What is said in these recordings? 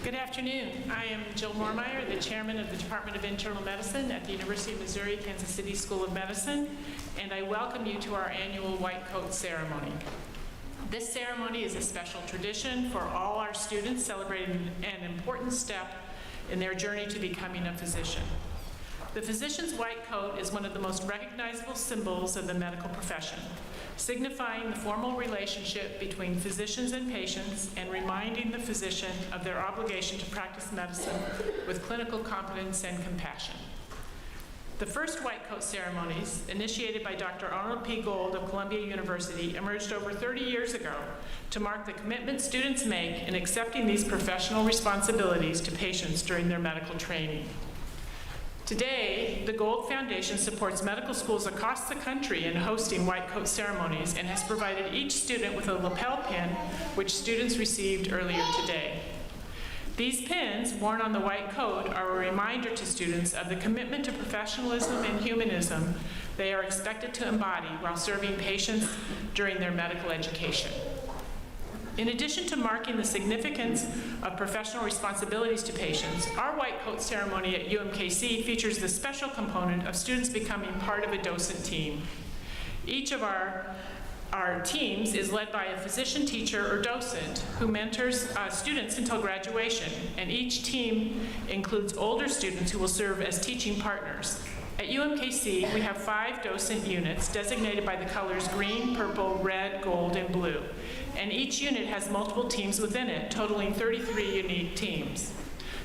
Good afternoon. I am Jill Mormeyer, the chairman of the Department of Internal Medicine at the University of Missouri Kansas City School of Medicine, and I welcome you to our annual Whitecoat Ceremony. This ceremony is a special tradition for all our students celebrating an important step in their journey to becoming a physician. The physician's white coat is one of the most recognizable symbols of the medical profession, signifying the formal relationship between physicians and patients and reminding the physician of their obligation to practice medicine with clinical competence and compassion. The first Whitecoat ceremonies, initiated by Dr. Arnold P. Gold of Columbia University, emerged over 30 years ago to mark the commitment students make in accepting these professional responsibilities to patients during their medical training. Today, the Gold Foundation supports medical schools across the country in hosting Whitecoat ceremonies and has provided each student with a lapel pin, which students received earlier today. These pins, worn on the white coat, are a reminder to students of the commitment to professionalism and humanism they are expected to embody while serving patients during their medical education. In addition to marking the significance of professional responsibilities to patients, our Whitecoat ceremony at UMKC features the special component of students becoming part of a Dosent team. Each of our teams is led by a physician teacher or docent who mentors students until graduation, and each team includes older students who will serve as teaching partners. At UMKC, we have 5 docent units designated by the colors green, purple, red, gold, and blue. And each unit has multiple teams within it, totaling 33 unique teams.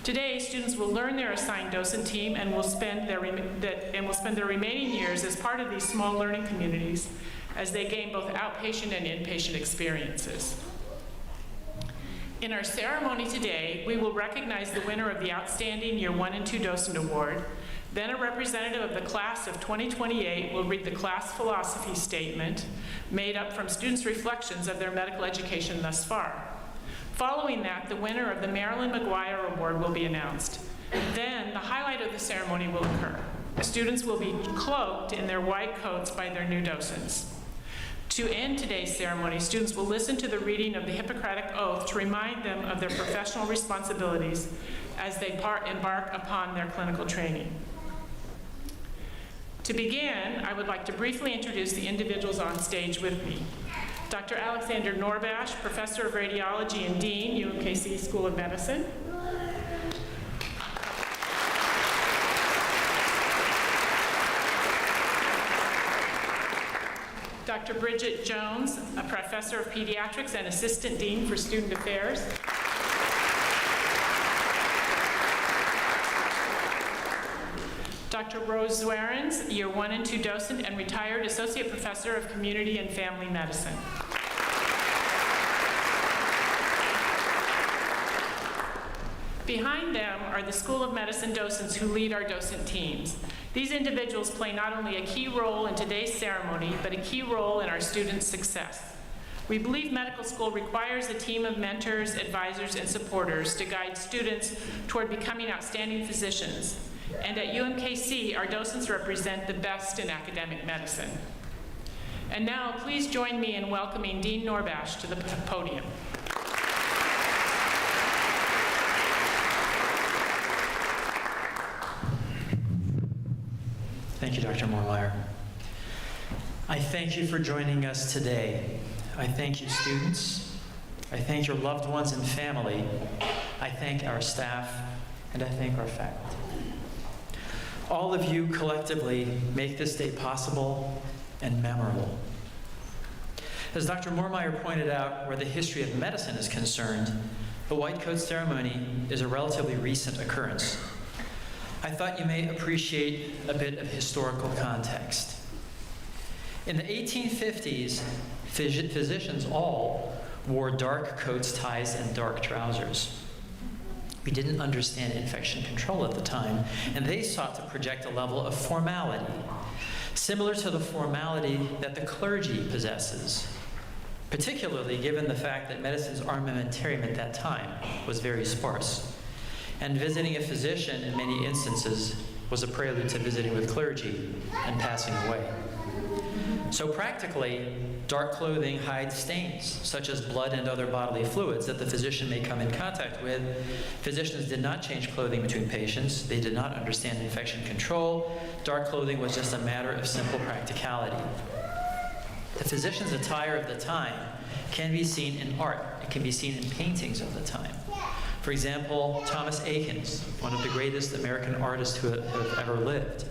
Today, students will learn their assigned docent team and will spend their remaining years as part of these small learning communities as they gain both outpatient and inpatient experiences. In our ceremony today, we will recognize the winner of the Outstanding Year 1 and 2 Docent Award. Then a representative of the class of 2028 will read the class philosophy statement made up from students' reflections of their medical education thus far. Following that, the winner of the Marilyn Maguire Award will be announced. Then the highlight of the ceremony will occur. Students will be cloaked in their white coats by their new docents. To end today's ceremony, students will listen to the reading of the Hippocratic Oath to remind them of their professional responsibilities as they embark upon their clinical training. To begin, I would like to briefly introduce the individuals on stage with me. Dr. Alexander Norbash, Professor of Radiology and Dean, UMKC School of Medicine. Dr. Bridget Jones, a Professor of Pediatrics and Assistant Dean for Student Affairs. Dr. Rose Zwerens, Year 1 and 2 Docent and retired Associate Professor of Community and Family Medicine. Behind them are the School of Medicine docents who lead our docent teams. These individuals play not only a key role in today's ceremony, but a key role in our students' success. We believe medical school requires a team of mentors, advisors, and supporters to guide students toward becoming outstanding physicians. And at UMKC, our docents represent the best in academic medicine. And now, please join me in welcoming Dean Norbash to the podium. Thank you, Dr. Mormeyer. I thank you for joining us today. I thank you, students. I thank your loved ones and family. I thank our staff, and I thank our faculty. All of you collectively make this day possible and memorable. As Dr. Mormeyer pointed out, where the history of medicine is concerned, the Whitecoat ceremony is a relatively recent occurrence. I thought you may appreciate a bit of historical context. In the 1850s, physicians all wore dark coats, ties, and dark trousers. We didn't understand infection control at the time, and they sought to project a level of formality, similar to the formality that the clergy possesses, particularly given the fact that medicine's armamentarium at that time was very sparse. And visiting a physician in many instances was a prelude to visiting with clergy and passing away. So practically, dark clothing hides stains, such as blood and other bodily fluids that the physician may come in contact with. Physicians did not change clothing between patients. They did not understand infection control. Dark clothing was just a matter of simple practicality. The physician's attire of the time can be seen in art. It can be seen in paintings of the time. For example, Thomas Eakins, one of the greatest American artists who have ever lived,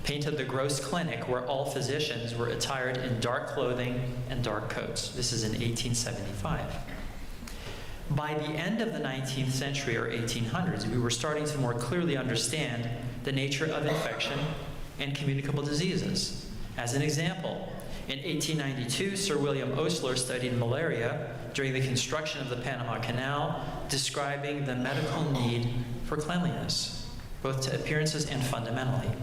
painted the Gross Clinic, where all physicians were attired in dark clothing and dark coats. This is in 1875. By the end of the 19th century, or 1800s, we were starting to more clearly understand the nature of infection and communicable diseases. As an example, in 1892, Sir William Osler studied malaria during the construction of the Panama Canal, describing the medical need for cleanliness, both to appearances and fundamentally.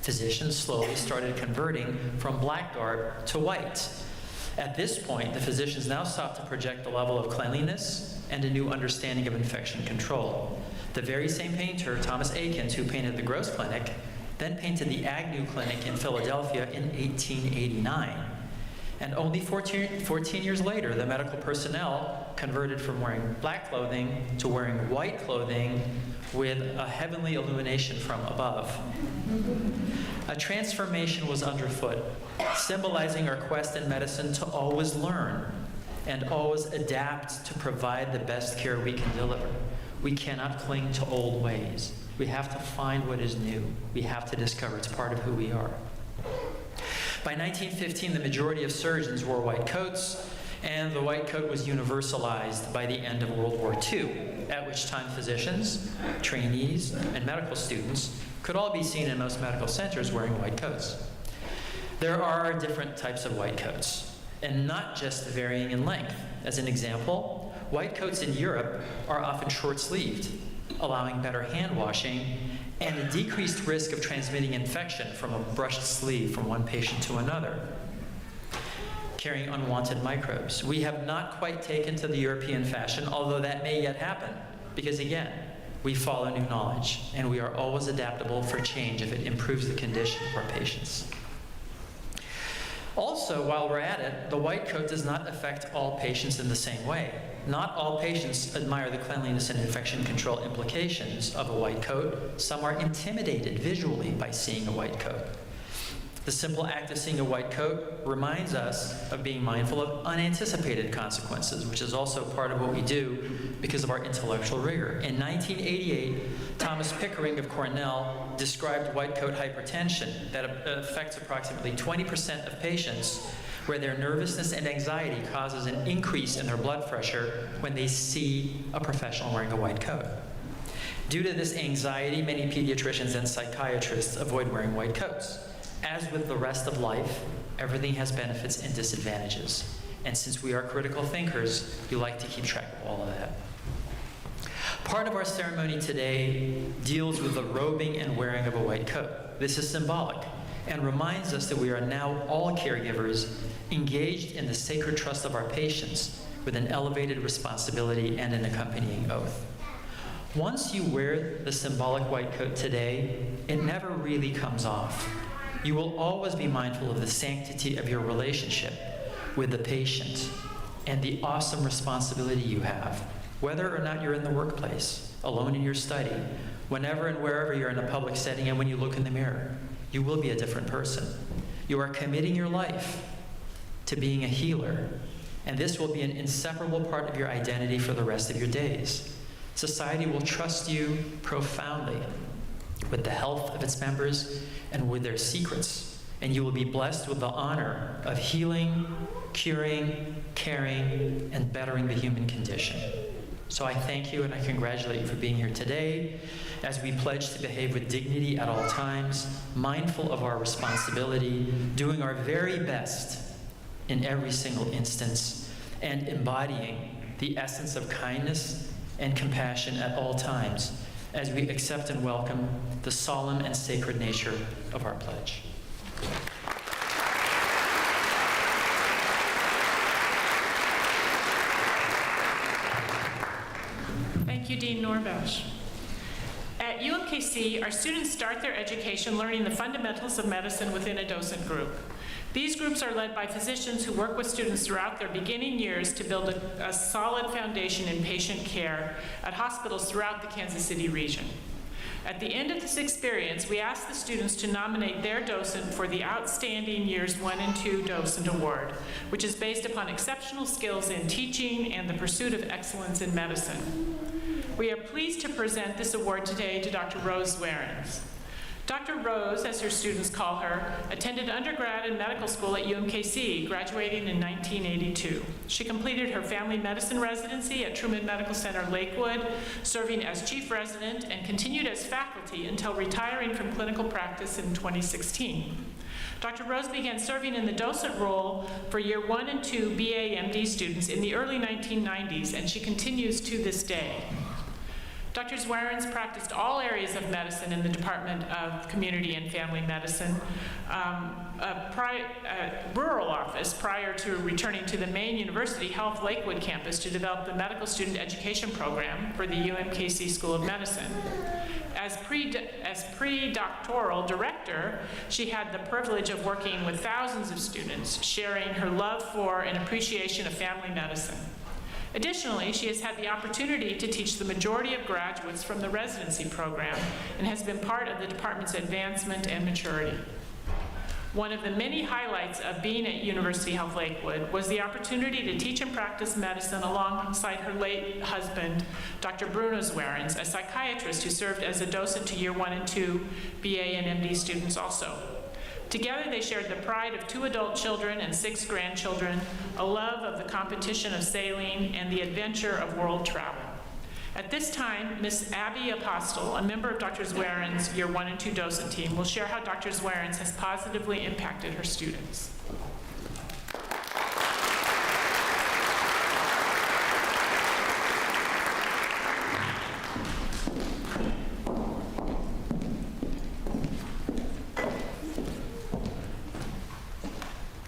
Physicians slowly started converting from black garb to white. At this point, the physicians now sought to project the level of cleanliness and a new understanding of infection control. The very same painter, Thomas Eakins, who painted the Gross Clinic, then painted the Agnew Clinic in Philadelphia in 1889. And only 14 years later, the medical personnel converted from wearing black clothing to wearing white clothing with a heavenly illumination from above. A transformation was underfoot, symbolizing our quest in medicine to always learn and always adapt to provide the best care we can deliver. We cannot cling to old ways. We have to find what is new. We have to discover it's part of who we are. By 1915, the majority of surgeons wore white coats, and the white coat was universalized by the end of World War II, at which time physicians, trainees, and medical students could all be seen in most medical centers wearing white coats. There are different types of white coats, and not just varying in length. As an example, white coats in Europe are often short-sleeved, allowing better hand washing and a decreased risk of transmitting infection from a brushed sleeve from one patient to another, carrying unwanted microbes. We have not quite taken to the European fashion, although that may yet happen, because again, we follow new knowledge, and we are always adaptable for change if it improves the condition of our patients. Also, while we're at it, the white coat does not affect all patients in the same way. Not all patients admire the cleanliness and infection control implications of a white coat. Some are intimidated visually by seeing a white coat. The simple act of seeing a white coat reminds us of being mindful of unanticipated consequences, which is also part of what we do because of our intellectual rigor. In 1988, Thomas Pickering of Cornell described white coat hypertension that affects approximately 20% of patients, where their nervousness and anxiety causes an increase in their blood pressure when they see a professional wearing a white coat. Due to this anxiety, many pediatricians and psychiatrists avoid wearing white coats. As with the rest of life, everything has benefits and disadvantages. And since we are critical thinkers, we like to keep track of all of that. Part of our ceremony today deals with the robing and wearing of a white coat. This is symbolic and reminds us that we are now all caregivers engaged in the sacred trust of our patients with an elevated responsibility and an accompanying oath. Once you wear the symbolic white coat today, it never really comes off. You will always be mindful of the sanctity of your relationship with the patient and the awesome responsibility you have, whether or not you're in the workplace, alone in your study, whenever and wherever you're in a public setting, and when you look in the mirror, you will be a different person. You are committing your life to being a healer, and this will be an inseparable part of your identity for the rest of your days. Society will trust you profoundly with the health of its members and with their secrets, and you will be blessed with the honor of healing, curing, caring, and bettering the human condition. So I thank you and I congratulate you for being here today as we pledge to behave with dignity at all times, mindful of our responsibility, doing our very best in every single instance, and embodying the essence of kindness and compassion at all times as we accept and welcome the solemn and sacred nature of our pledge. Thank you, Dean Norbash. At UMKC, our students start their education learning the fundamentals of medicine within a docent group. These groups are led by physicians who work with students throughout their beginning years to build a solid foundation in patient care at hospitals throughout the Kansas City region. At the end of this experience, we ask the students to nominate their docent for the Outstanding Years 1 and 2 Docent Award, which is based upon exceptional skills in teaching and the pursuit of excellence in medicine. We are pleased to present this award today to Dr. Rose Zwerins. Dr. Rose, as her students call her, attended undergrad and medical school at UMKC, graduating in 1982. She completed her family medicine residency at Truman Medical Center, Lakewood, serving as chief resident, and continued as faculty until retiring from clinical practice in 2016. Dr. Rose began serving in the docent role for year 1 and 2 BA/MD students in the early 1990s, and she continues to this day. Dr. Zwerins practiced all areas of medicine in the Department of Community and Family Medicine, rural office prior to returning to the main University Health Lakewood campus to develop the medical student education program for the UMKC School of Medicine. As pre-doctoral director, she had the privilege of working with thousands of students, sharing her love for and appreciation of family medicine. Additionally, she has had the opportunity to teach the majority of graduates from the residency program and has been part of the department's advancement and maturity. One of the many highlights of being at University Health Lakewood was the opportunity to teach and practice medicine alongside her late husband, Dr. Bruno Zwerins, a psychiatrist who served as a docent to year 1 and 2 BA and MD students also. Together, they shared the pride of 2 adult children and 6 grandchildren, a love of the competition of sailing, and the adventure of world travel. At this time, Ms. Abby Apostle, a member of Dr. Zwerins' year 1 and 2 docent team, will share how Dr. Zwerins has positively impacted her students.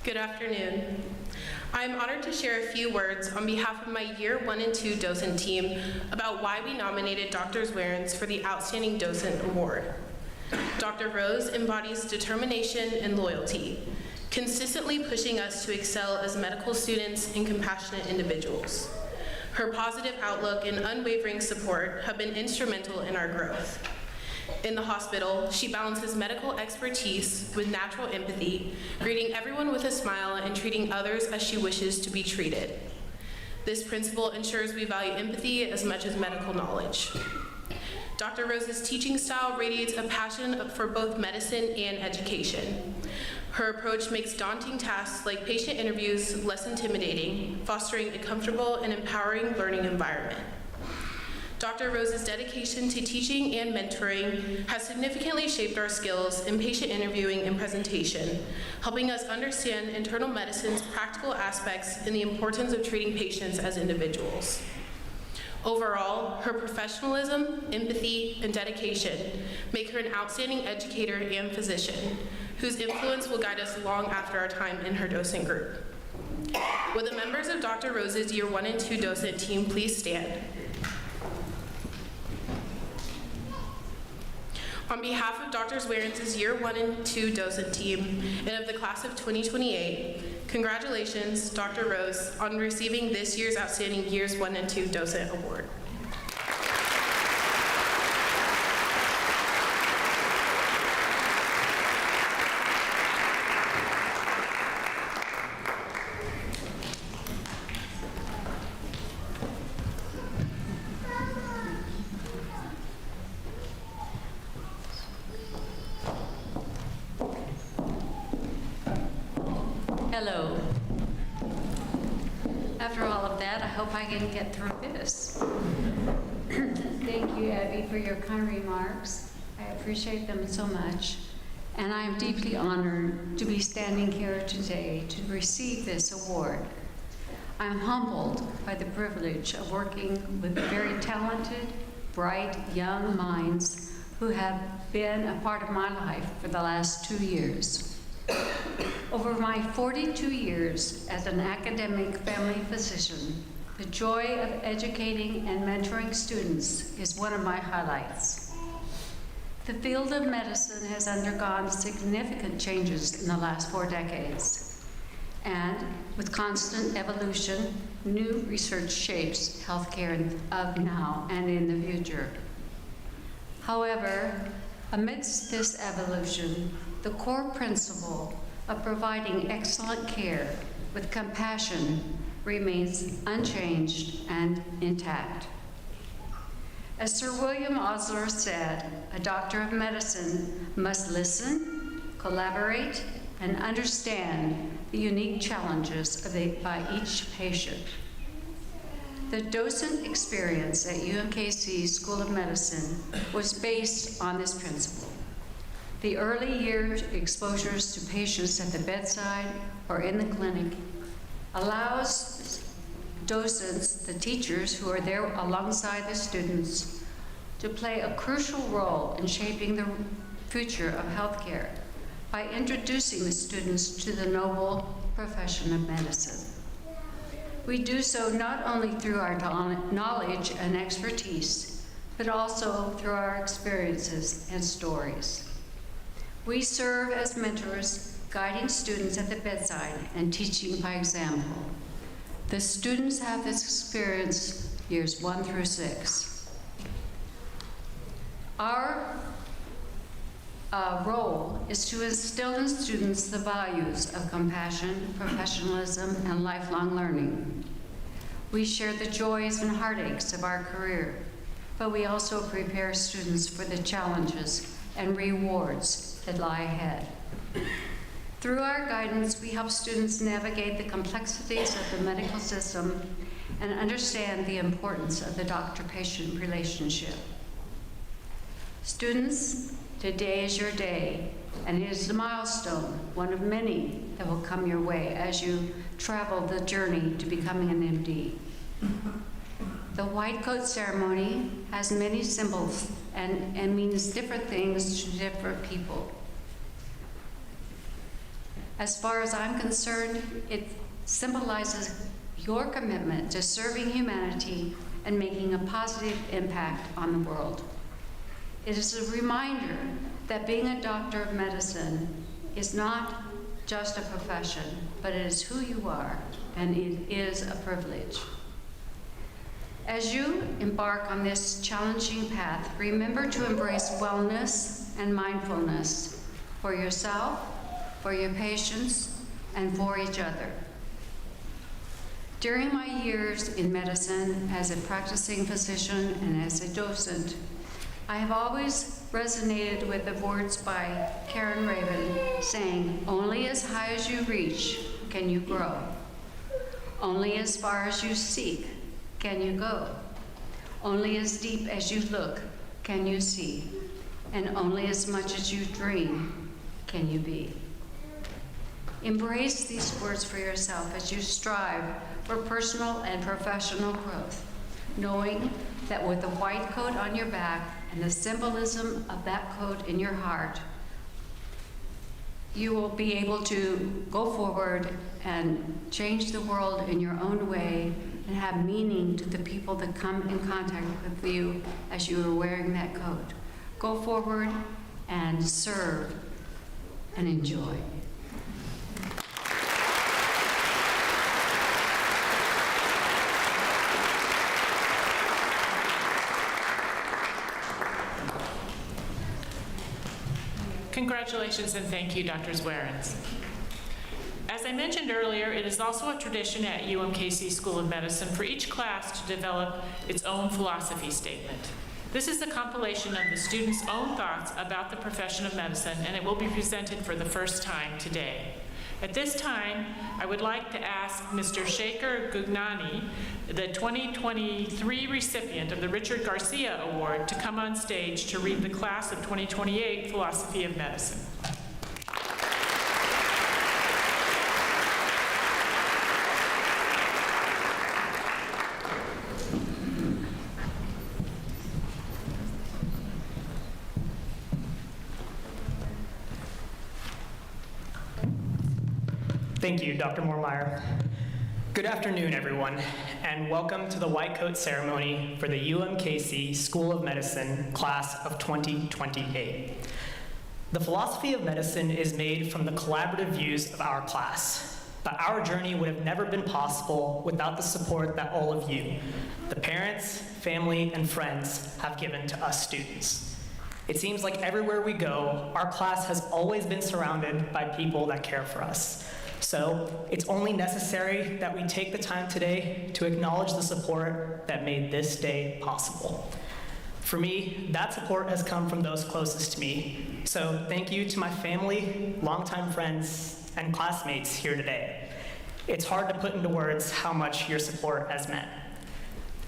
Good afternoon. I'm honored to share a few words on behalf of my year 1 and 2 docent team about why we nominated Dr. Zwerins for the Outstanding Docent Award. Dr. Rose embodies determination and loyalty, consistently pushing us to excel as medical students and compassionate individuals. Her positive outlook and unwavering support have been instrumental in our growth. In the hospital, she balances medical expertise with natural empathy, greeting everyone with a smile and treating others as she wishes to be treated. This principle ensures we value empathy as much as medical knowledge. Dr. Rose's teaching style radiates a passion for both medicine and education. Her approach makes daunting tasks like patient interviews less intimidating, fostering a comfortable and empowering learning environment. Dr. Rose's dedication to teaching and mentoring has significantly shaped our skills in patient interviewing and presentation, helping us understand internal medicine's practical aspects and the importance of treating patients as individuals. Overall, her professionalism, empathy, and dedication make her an outstanding educator and physician, whose influence will guide us long after our time in her docent group. Will the members of Dr. Rose's year 1 and 2 docent team please stand? On behalf of Dr. Zwerins' year 1 and 2 docent team and of the class of 2028, congratulations, Dr. Rose, on receiving this year's Outstanding Years 1 and 2 Docent Award. Hello. After all of that, I hope I can get through this. Thank you, Abby, for your kind remarks. I appreciate them so much. And I am deeply honored to be standing here today to receive this award. I'm humbled by the privilege of working with very talented, bright, young minds who have been a part of my life for the last 2 years. Over my 42 years as an academic family physician, the joy of educating and mentoring students is one of my highlights. The field of medicine has undergone significant changes in the last 4 decades. And with constant evolution, new research shapes healthcare of now and in the future. However, amidst this evolution, the core principle of providing excellent care with compassion remains unchanged and intact. As Sir William Osler said, a doctor of medicine must listen, collaborate, and understand the unique challenges by each patient. The Dosent experience at UMKC School of Medicine was based on this principle. The early year exposures to patients at the bedside or in the clinic allows docents, the teachers who are there alongside the students, to play a crucial role in shaping the future of healthcare by introducing the students to the noble profession of medicine. We do so not only through our knowledge and expertise, but also through our experiences and stories. We serve as mentors, guiding students at the bedside and teaching by example. The students have this experience years 1 through 6. Our role is to instill in students the values of compassion, professionalism, and lifelong learning. We share the joys and heartaches of our career, but we also prepare students for the challenges and rewards that lie ahead. Through our guidance, we help students navigate the complexities of the medical system and understand the importance of the doctor-patient relationship. Students, today is your day, and it is a milestone, one of many that will come your way as you travel the journey to becoming an MD. The Whitecoat Ceremony has many symbols and means different things to different people. As far as I'm concerned, it symbolizes your commitment to serving humanity and making a positive impact on the world. It is a reminder that being a doctor of medicine is not just a profession, but it is who you are, and it is a privilege. As you embark on this challenging path, remember to embrace wellness and mindfulness for yourself, for your patients, and for each other. During my years in medicine as a practicing physician and as a docent, I have always resonated with the words by Karen Raven saying, "Only as high as you reach can you grow. Only as far as you seek can you go. Only as deep as you look can you see. And only as much as you dream can you be." Embrace these words for yourself as you strive for personal and professional growth, knowing that with the white coat on your back and the symbolism of that coat in your heart, you will be able to go forward and change the world in your own way and have meaning to the people that come in contact with you as you are wearing that coat. Go forward and serve and enjoy. Congratulations and thank you, Dr. Zwerins. As I mentioned earlier, it is also a tradition at UMKC School of Medicine for each class to develop its own philosophy statement. This is a compilation of the students' own thoughts about the profession of medicine, and it will be presented for the first time today. At this time, I would like to ask Mr. Shaker Gugnani, the 2023 recipient of the Richard Garcia Award, to come on stage to read the Class of 2028 Philosophy of Medicine. Thank you, Dr. Moormeyer. Good afternoon, everyone, and welcome to the Whitecoat Ceremony for the UMKC School of Medicine Class of 2028. The philosophy of medicine is made from the collaborative views of our class, but our journey would have never been possible without the support that all of you, the parents, family, and friends, have given to us students. It seems like everywhere we go, our class has always been surrounded by people that care for us. So it's only necessary that we take the time today to acknowledge the support that made this day possible. For me, that support has come from those closest to me. So thank you to my family, longtime friends, and classmates here today. It's hard to put into words how much your support has meant.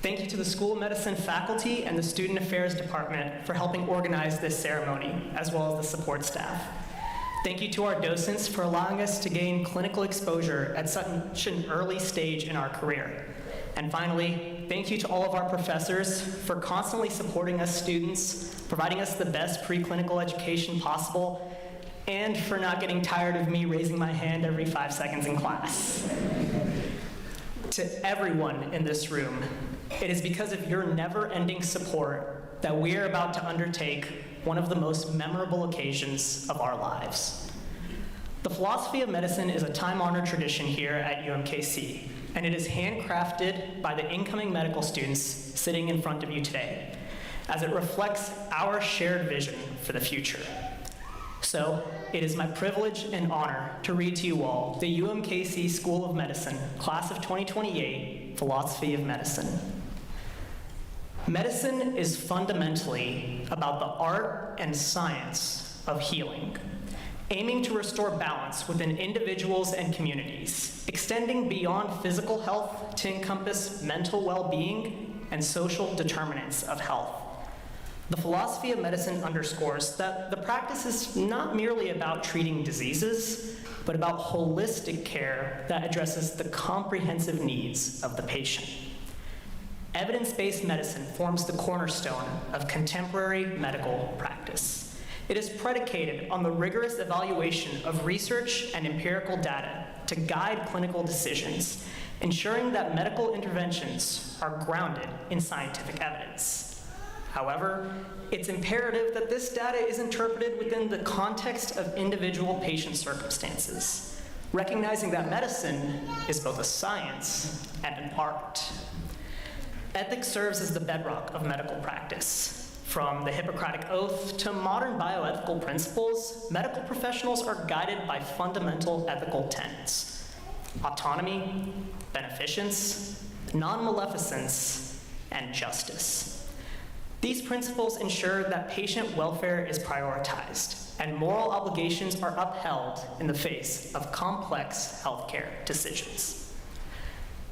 Thank you to the School of Medicine faculty and the Student Affairs Department for helping organize this ceremony, as well as the support staff. Thank you to our docents for allowing us to gain clinical exposure at such an early stage in our career. And finally, thank you to all of our professors for constantly supporting us students, providing us the best preclinical education possible, and for not getting tired of me raising my hand every 5 seconds in class. To everyone in this room, it is because of your never-ending support that we are about to undertake one of the most memorable occasions of our lives. The philosophy of medicine is a time-honored tradition here at UMKC, and it is handcrafted by the incoming medical students sitting in front of you today, as it reflects our shared vision for the future. So, it is my privilege and honor to read to you all the UMKC School of Medicine, Class of 2028, Philosophy of Medicine. Medicine is fundamentally about the art and science of healing, aiming to restore balance within individuals and communities, extending beyond physical health to encompass mental well-being and social determinants of health. The philosophy of medicine underscores that the practice is not merely about treating diseases, but about holistic care that addresses the comprehensive needs of the patient. Evidence-based medicine forms the cornerstone of contemporary medical practice. It is predicated on the rigorous evaluation of research and empirical data to guide clinical decisions, ensuring that medical interventions are grounded in scientific evidence. However, it's imperative that this data is interpreted within the context of individual patient circumstances, recognizing that medicine is both a science and an art. Ethics serves as the bedrock of medical practice. From the Hippocratic Oath to modern bioethical principles, medical professionals are guided by fundamental ethical tenets: autonomy, beneficence, non-maleficence, and justice. These principles ensure that patient welfare is prioritized and moral obligations are upheld in the face of complex healthcare decisions.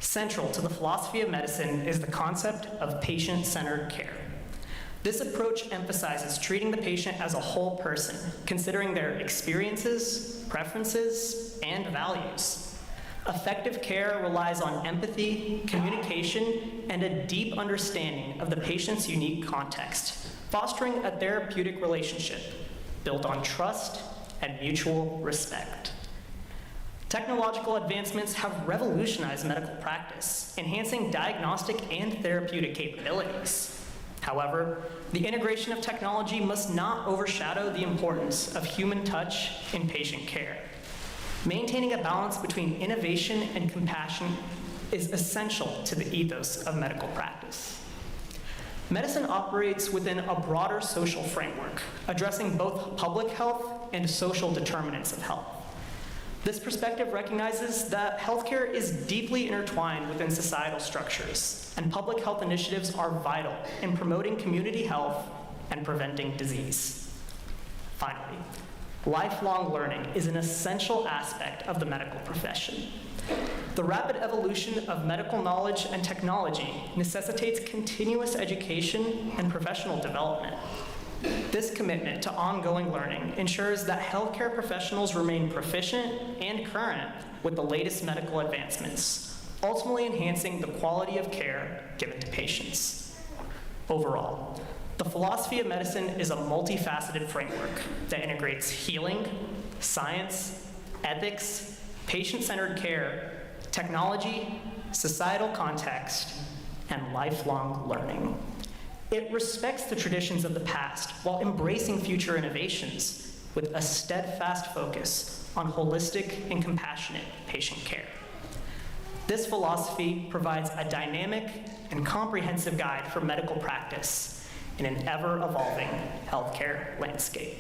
Central to the philosophy of medicine is the concept of patient-centered care. This approach emphasizes treating the patient as a whole person, considering their experiences, preferences, and values. Effective care relies on empathy, communication, and a deep understanding of the patient's unique context, fostering a therapeutic relationship built on trust and mutual respect. Technological advancements have revolutionized medical practice, enhancing diagnostic and therapeutic capabilities. However, the integration of technology must not overshadow the importance of human touch in patient care. Maintaining a balance between innovation and compassion is essential to the ethos of medical practice. Medicine operates within a broader social framework, addressing both public health and social determinants of health. This perspective recognizes that healthcare is deeply intertwined within societal structures, and public health initiatives are vital in promoting community health and preventing disease. Finally, lifelong learning is an essential aspect of the medical profession. The rapid evolution of medical knowledge and technology necessitates continuous education and professional development. This commitment to ongoing learning ensures that healthcare professionals remain proficient and current with the latest medical advancements, ultimately enhancing the quality of care given to patients. Overall, the philosophy of medicine is a multifaceted framework that integrates healing, science, ethics, patient-centered care, technology, societal context, and lifelong learning. It respects the traditions of the past while embracing future innovations with a steadfast focus on holistic and compassionate patient care. This philosophy provides a dynamic and comprehensive guide for medical practice in an ever-evolving healthcare landscape.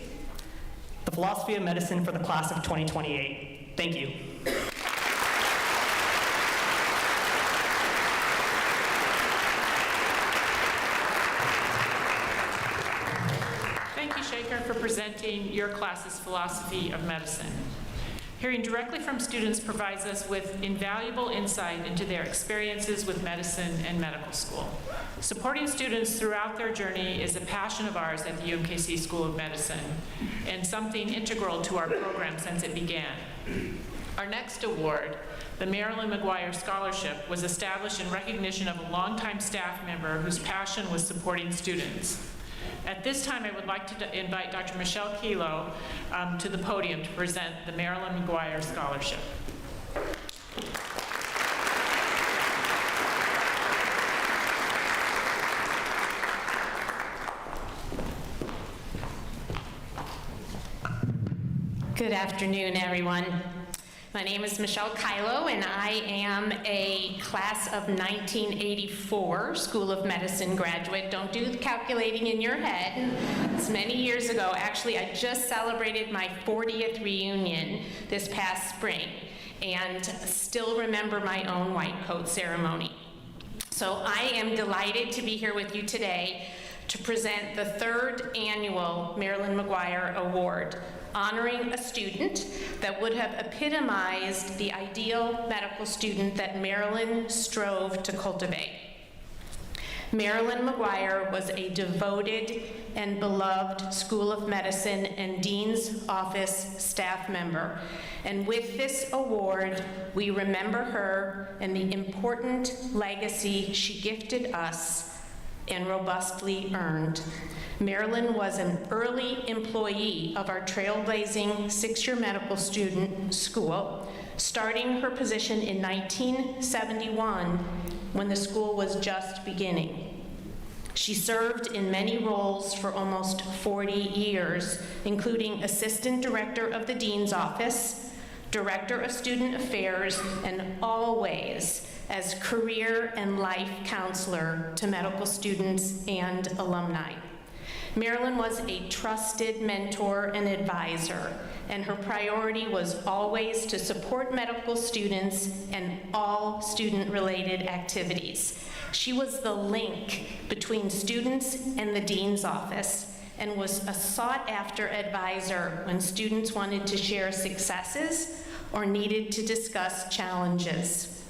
The philosophy of medicine for the class of 2028. Thank you. Thank you, Shaker, for presenting your class's philosophy of medicine. Hearing directly from students provides us with invaluable insight into their experiences with medicine and medical school. Supporting students throughout their journey is a passion of ours at the UMKC School of Medicine and something integral to our program since it began. Our next award, the Marilyn Maguire Scholarship, was established in recognition of a longtime staff member whose passion was supporting students. At this time, I would like to invite Dr. Michelle Kelo to the podium to present the Marilyn Maguire Scholarship. Good afternoon, everyone. My name is Michelle Kylo, and I am a class of 1984 School of Medicine graduate. Don't do the calculating in your head. It's many years ago. Actually, I just celebrated my 40th reunion this past spring, and still remember my own Whitecoat Ceremony. So I am delighted to be here with you today to present the 3rd annual Marilyn Maguire Award, honoring a student that would have epitomized the ideal medical student that Marilyn strove to cultivate. Marilyn Maguire was a devoted and beloved School of Medicine and Dean's Office staff member. And with this award, we remember her and the important legacy she gifted us and robustly earned. Marilyn was an early employee of our trailblazing 6-year medical student school, starting her position in 1971 when the school was just beginning. She served in many roles for almost 40 years, including Assistant Director of the Dean's Office, Director of Student Affairs, and always as career and life counselor to medical students and alumni. Marilyn was a trusted mentor and advisor, and her priority was always to support medical students and all student-related activities. She was the link between students and the dean's office and was a sought-after advisor when students wanted to share successes or needed to discuss challenges.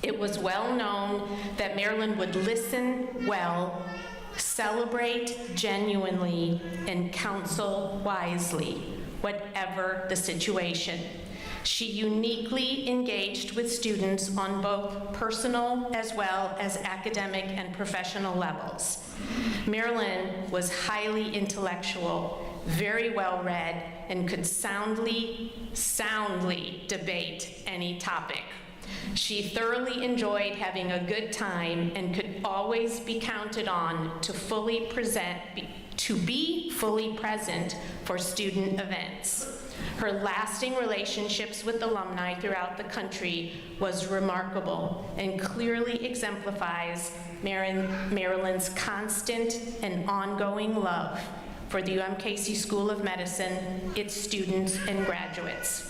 It was well known that Marilyn would listen well, celebrate genuinely, and counsel wisely, whatever the situation. She uniquely engaged with students on both personal as well as academic and professional levels. Marilyn was highly intellectual, very well read, and could soundly debate any topic. She thoroughly enjoyed having a good time and could always be counted on to be fully present for student events. Her lasting relationships with alumni throughout the country was remarkable and clearly exemplifies Marilyn's constant and ongoing love for the UMKC School of Medicine, its students and graduates.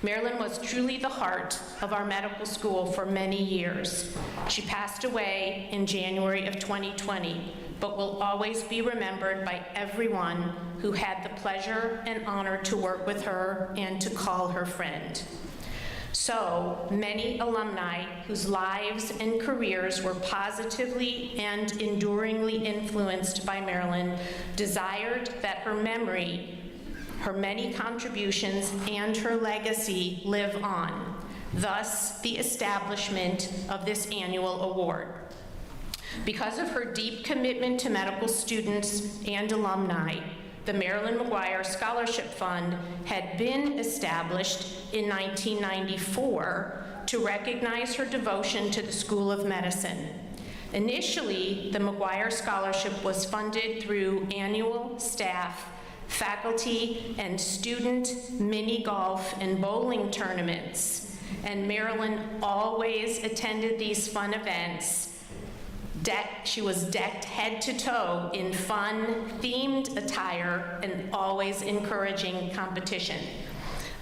Marilyn was truly the heart of our medical school for many years. She passed away in January of 2020, but will always be remembered by everyone who had the pleasure and honor to work with her and to call her friend. So many alumni whose lives and careers were positively and enduringly influenced by Marilyn desired that her memory, her many contributions, and her legacy live on, thus the establishment of this annual award. Because of her deep commitment to medical students and alumni, the Marilyn Maguire Scholarship Fund had been established in 1994 to recognize her devotion to the School of Medicine. Initially, the Maguire Scholarship was funded through annual staff, faculty, and student mini golf and bowling tournaments, and Marilyn always attended these fun events. She was decked head to toe in fun, themed attire and always encouraging competition.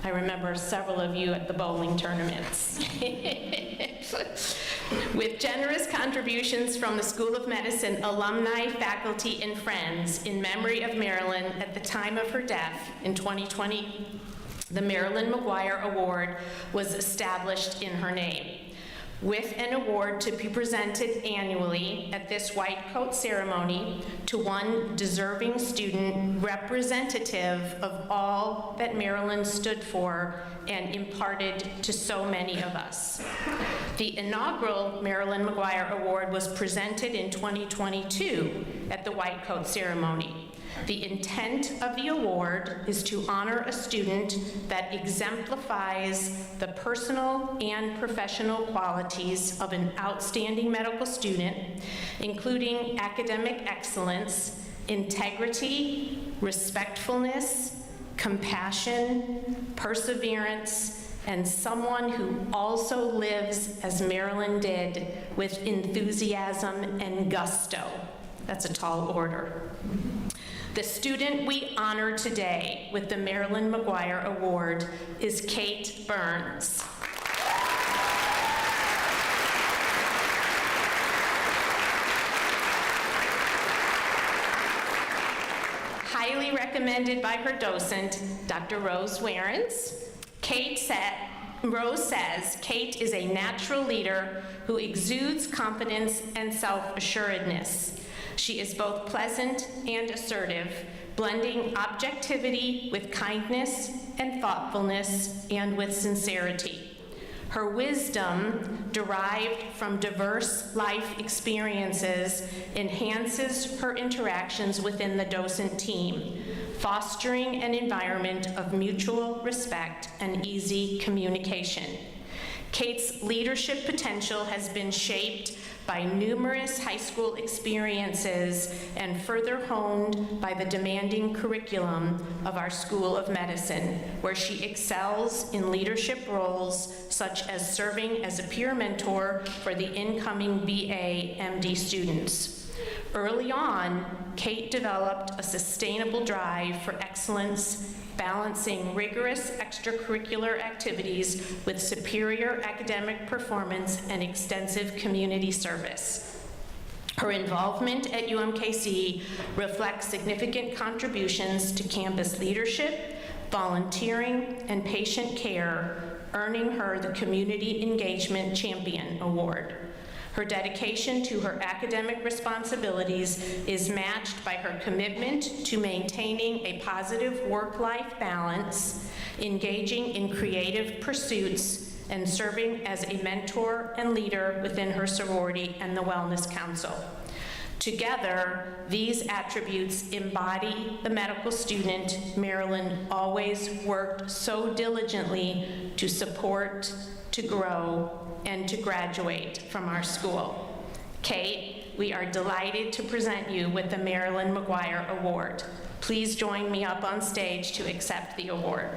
I remember several of you at the bowling tournaments. With generous contributions from the School of Medicine alumni, faculty, and friends, in memory of Marilyn at the time of her death in 2020, the Marilyn Maguire Award was established in her name, with an award to be presented annually at this Whitecoat Ceremony to one deserving student representative of all that Marilyn stood for and imparted to so many of us. The inaugural Marilyn Maguire Award was presented in 2022 at the Whitecoat Ceremony. The intent of the award is to honor a student that exemplifies the personal and professional qualities of an outstanding medical student, including academic excellence, integrity, respectfulness, compassion, perseverance, and someone who also lives as Marilyn did, with enthusiasm and gusto. That's a tall order. The student we honor today with the Marilyn Maguire Award is Kate Burns. Highly recommended by her docent, Dr. Rose Warrens, Rose says Kate is a natural leader who exudes confidence and self-assuredness. She is both pleasant and assertive, blending objectivity with kindness and thoughtfulness and with sincerity. Her wisdom, derived from diverse life experiences, enhances her interactions within the Dosent team, fostering an environment of mutual respect and easy communication. Kate's leadership potential has been shaped by numerous high school experiences and further honed by the demanding curriculum of our School of Medicine, where she excels in leadership roles such as serving as a peer mentor for the incoming BA MD students. Early on, Kate developed a sustainable drive for excellence, balancing rigorous extracurricular activities with superior academic performance and extensive community service. Her involvement at UMKC reflects significant contributions to campus leadership, volunteering, and patient care, earning her the Community Engagement Champion Award. Her dedication to her academic responsibilities is matched by her commitment to maintaining a positive work-life balance, engaging in creative pursuits, and serving as a mentor and leader within her sorority and the Wellness Council. Together, these attributes embody the medical student Marilyn always worked so diligently to support, to grow, and to graduate from our school. Kate, we are delighted to present you with the Marilyn Maguire Award. Please join me up on stage to accept the award.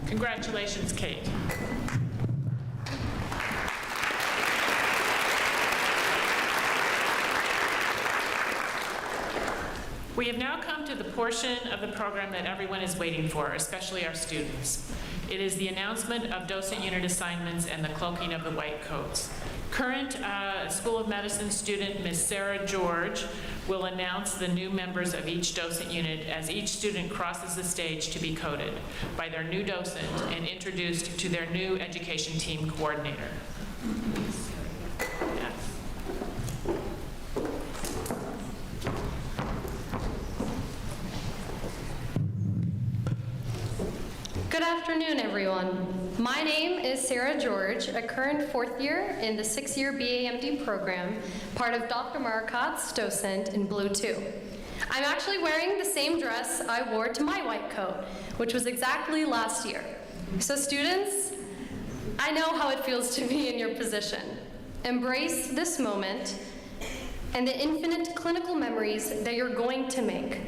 Congratulations, Kate. We have now come to the portion of the program that everyone is waiting for, especially our students. It is the announcement of docent unit assignments and the cloaking of the white coats. Current School of Medicine student, Ms. Sarah George, will announce the new members of each docent unit as each student crosses the stage to be coated by their new docent and introduced to their new education team coordinator. Yes. Good afternoon, everyone. My name is Sarah George, a current fourth year in the 6-year BAMD program, part of Dr. Marcotte's Dosent in Blue 2. I'm actually wearing the same dress I wore to my white coat, which was exactly last year. So students, I know how it feels to be in your position. Embrace this moment and the infinite clinical memories that you're going to make.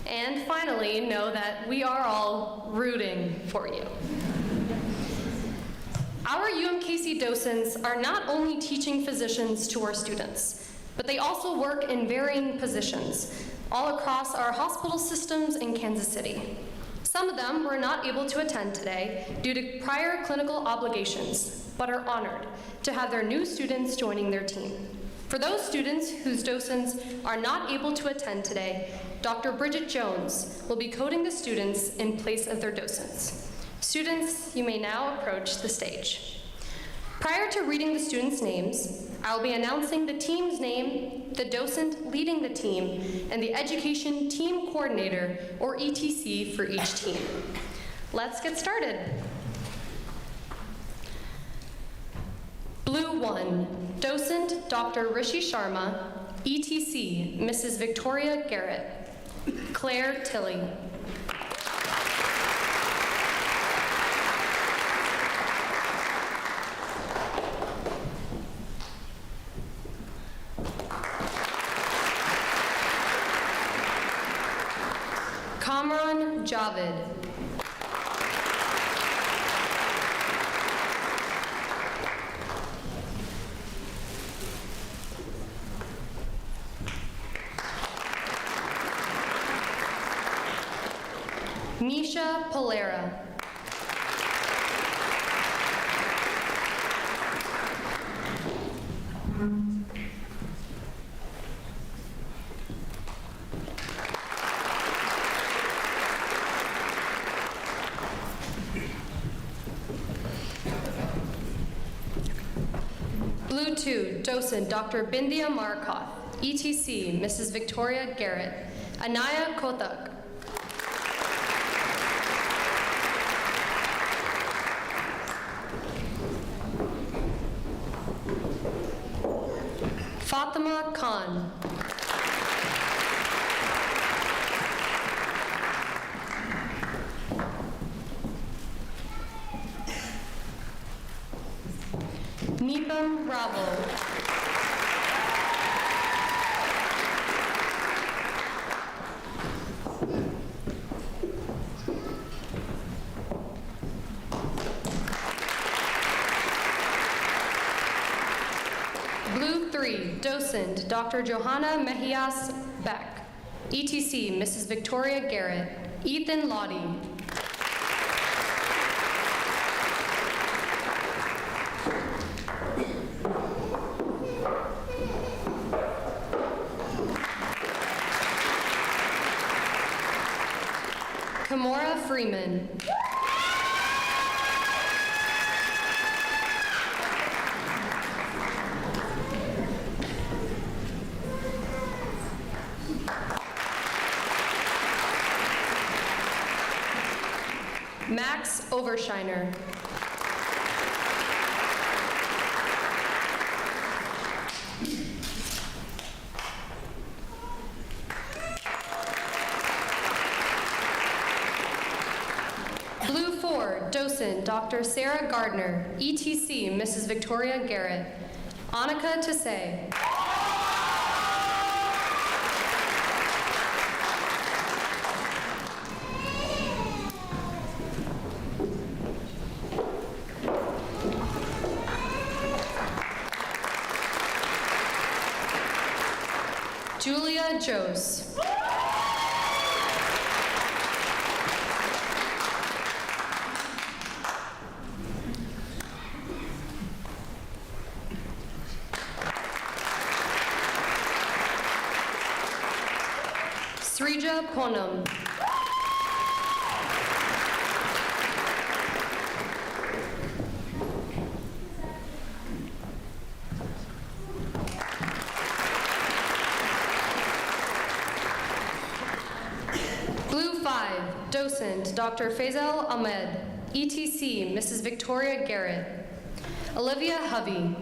And finally, know that we are all rooting for you. Our UMKC docents are not only teaching physicians to our students, but they also work in varying positions all across our hospital systems in Kansas City. Some of them were not able to attend today due to prior clinical obligations, but are honored to have their new students joining their team. For those students whose docents are not able to attend today, Dr. Bridget Jones will be coding the students in place of their docents. Students, you may now approach the stage. Prior to reading the students' names, I'll be announcing the team's name, the docent leading the team, and the education team coordinator, or ETC, for each team. Let's get started. Blue 1, Docent Dr. Rishi Sharma, ETC, Mrs. Victoria Garrett. Claire Tilley. Kamran Javed. Misha Polera. Blue 2, Docent Dr. Bindia Markoth, ETC, Mrs. Victoria Garrett. Anaya Kotak. Fatima Khan. Nipam Ravo. Blue 3, Docent Dr. Johanna Mejias Beck, ETC, Mrs. Victoria Garrett. Ethan Lottie. Kamora Freeman. Max Overshiner. Blue 4, Docent Dr. Sarah Gardner, ETC, Mrs. Victoria Garrett. Annika Tassay. Julia Jose. Pooja Ponam. Blue 5, Docent, Dr. Faisal Ahmed, ETC, Mrs. Victoria Garrett. Olivia Hovey.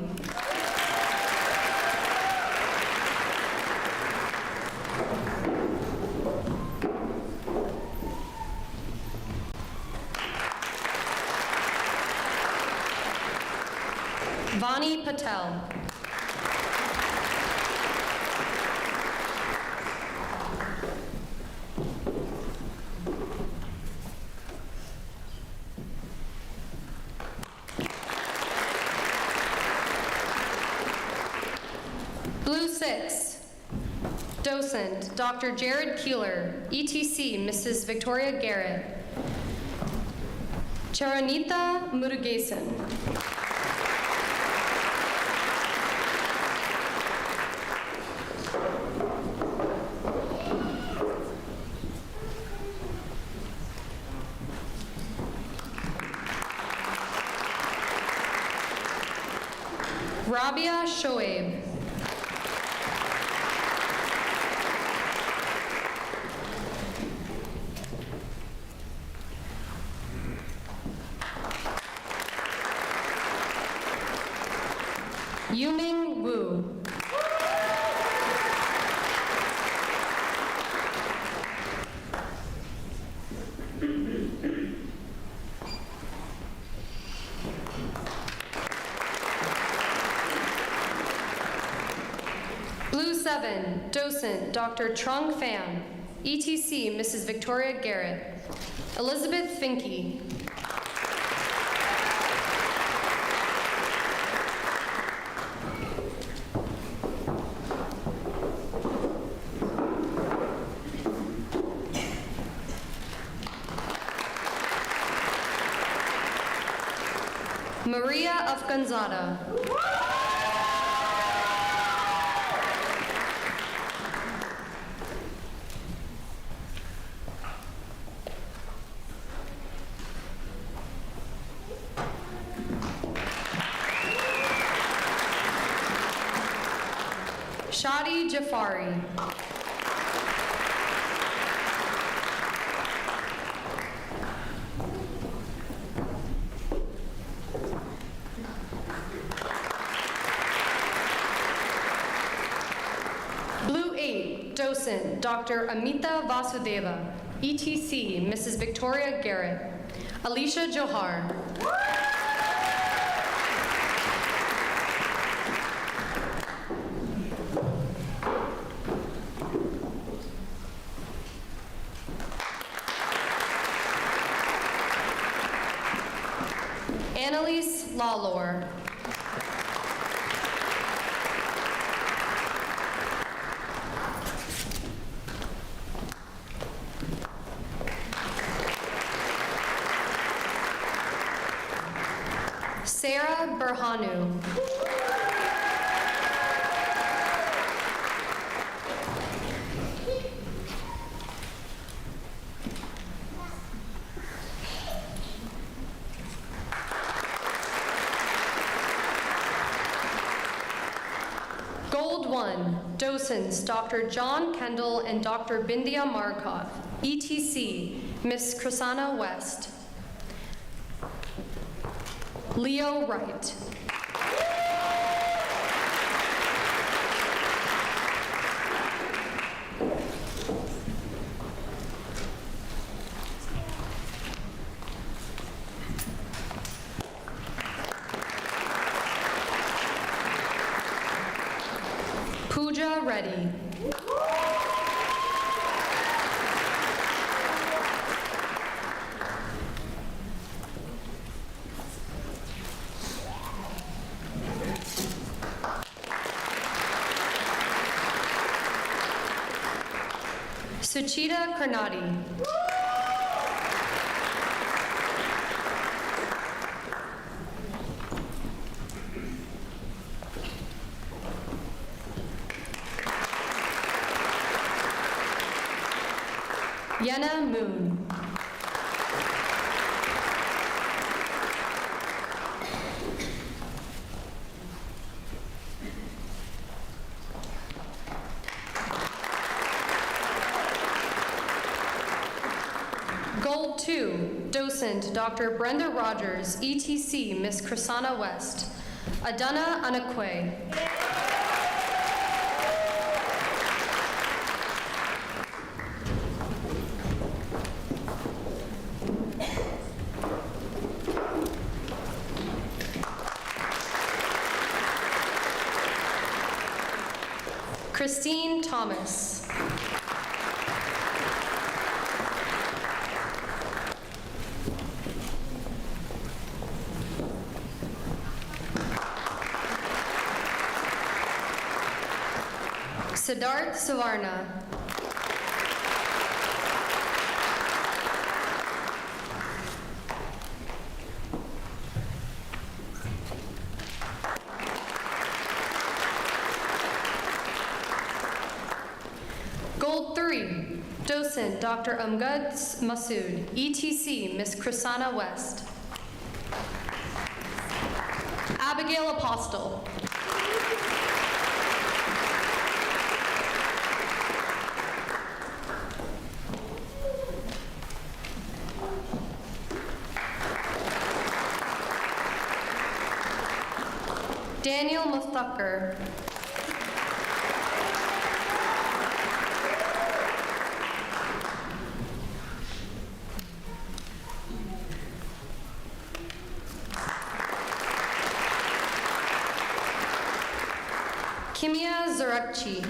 Vani Patel. Blue 6, Docent, Dr. Jared Keeler, ETC, Mrs. Victoria Garrett. Charanitha Murugesan. Rabia Shoaib. Yuming Wu. Blue 7, Docent, Dr. Trung Pham, ETC, Mrs. Victoria Garrett. Elizabeth Finke. Maria Afganzada. Shadi Jafari. Blue 8, Docent, Dr. Amita Vasudeva, ETC, Mrs. Victoria Garrett. Alicia Johar. Annalise Lawlor. Sarah Berhanu. Gold 1, Docents, Dr. John Kendall and Dr. Bindia Markov, ETC, Miss Chrisana West. Leo Wright. Pooja Reddy. Suchita Karnati. Brianna Moon. Gold 2, Docent Dr. Brenda Rogers, ETC, Miss Chrisana West. Adana Anakwe. Christine Thomas. Siddharth Savarna. Gold 3, Docent Dr. Amgad Masood, ETC, Miss Chrisana West. Abigail Apostle. Daniel Muthakkar. Kimia Zarakchi.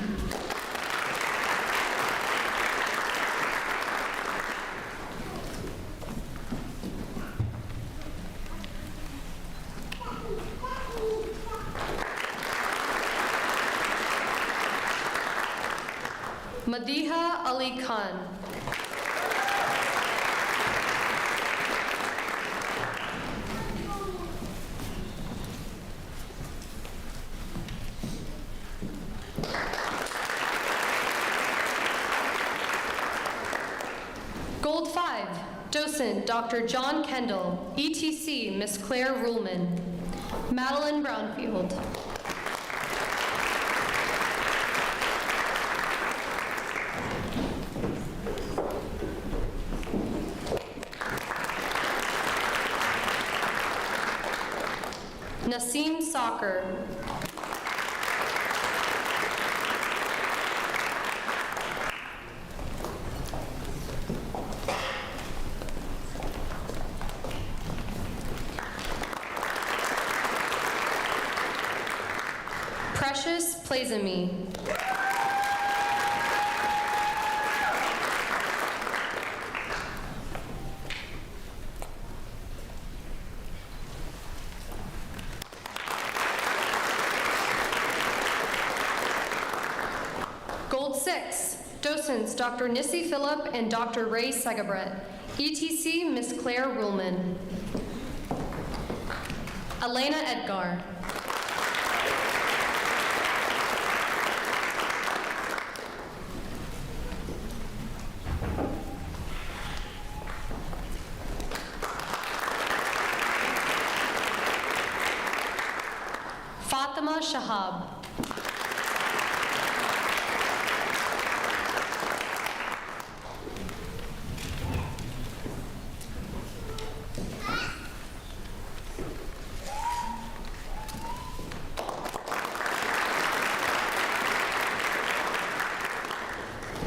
Madiha Ali Khan. Gold 5, Docent Dr. John Kendall, ETC, Miss Claire Ruhlman. Madeline Brownfield. Nasim Soccer. Precious Plazami. Gold 6, Docents Dr. Nissi Phillip and Dr. Ray Segabret, ETC, Miss Claire Ruhlman. Elena Edgar. Fatima Shahab.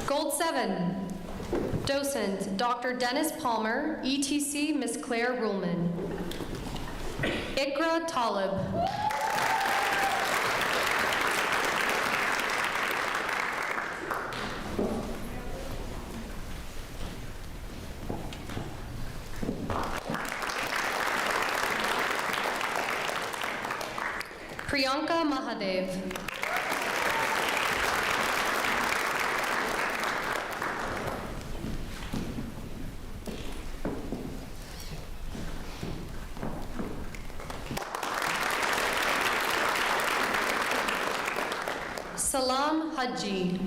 Gold 7, Docent Dr. Dennis Palmer, ETC, Miss Claire Ruhlman. Ikra Talib. Priyanka Mahadev. Salam Haji.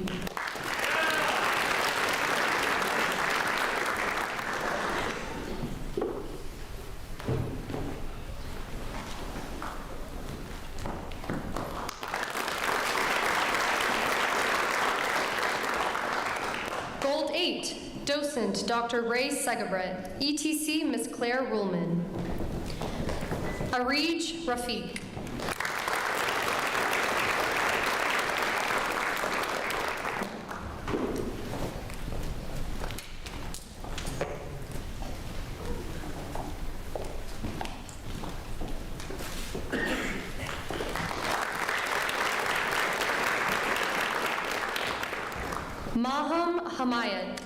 Docent Dr. Ray Segabret, ETC Ms. Claire Ruhlman. Arij Rafiq. Maham Hamayat.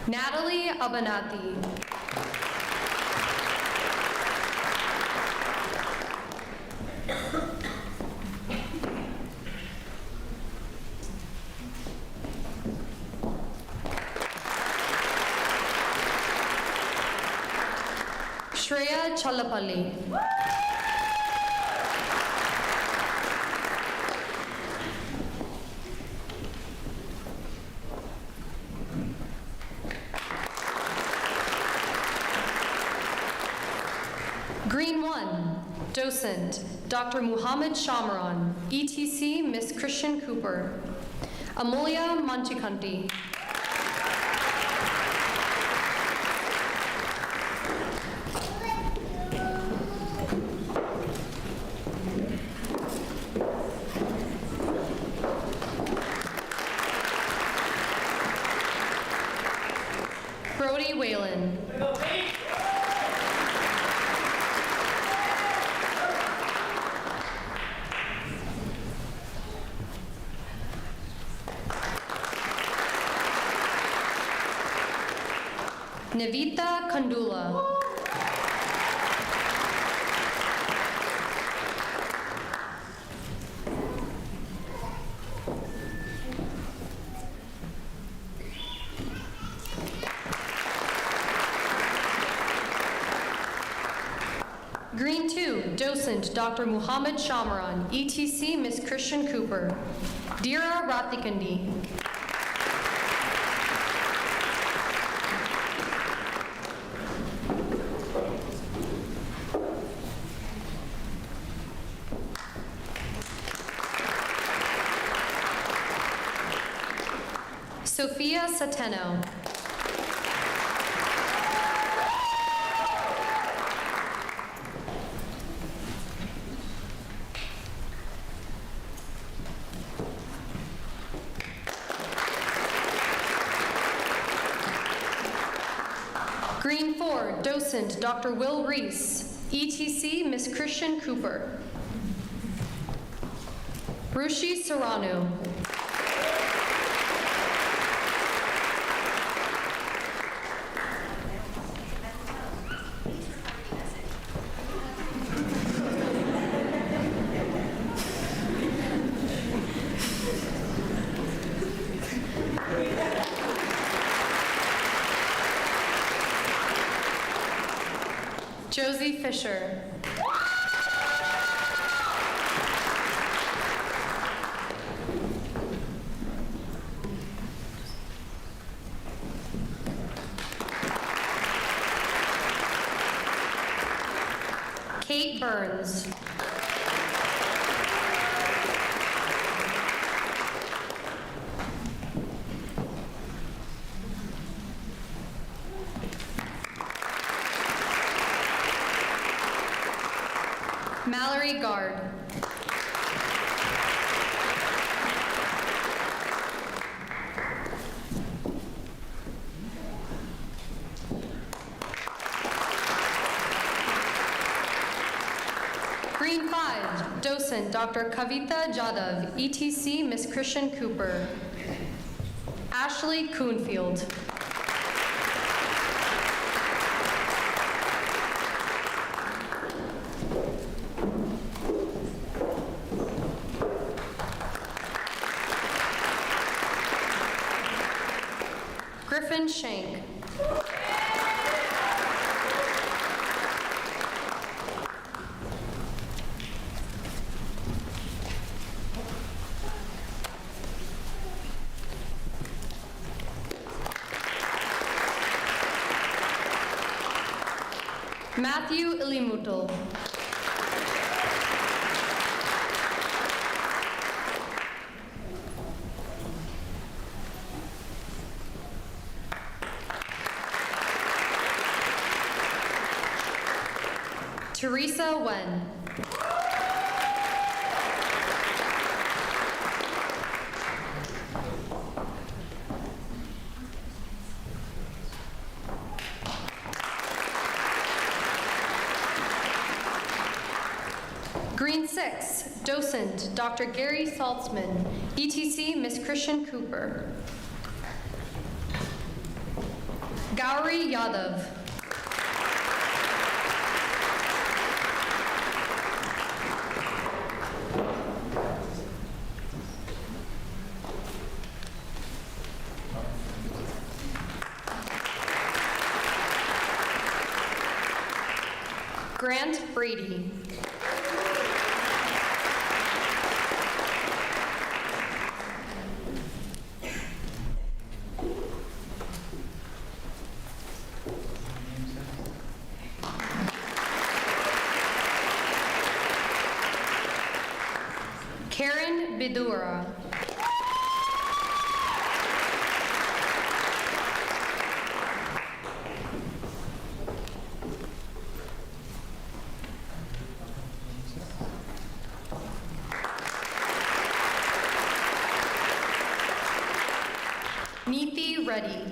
Natalie Abanati. Shreya Challapalli. Green 1, Docent Dr. Muhammad Shamran, ETC Miss Christian Cooper. Amulya Manchikanti. Brody Whalen. Navita Kandula. Green 2, Docent Dr. Muhammad Shamran, ETC Miss Christian Cooper. Dira Rathikandi. Sophia Sateno. Green 4, Docent Dr. Will Reese, ETC Miss Christian Cooper. Rushi Serrano. Josie Fisher. Kate Burns. Mallory Gard. Green 5, Docent Dr. Kavita Jadhav, ETC Miss Christian Cooper. Ashley Kuhnfield. Griffin Shank. Matthew Ilimutul. Teresa Wen. Green 6, Dosent, Dr. Gary Saltzman, ETC, Miss Christian Cooper. Gauri Yadav. Grant Brady. Karen Bidura. Neethi Reddy.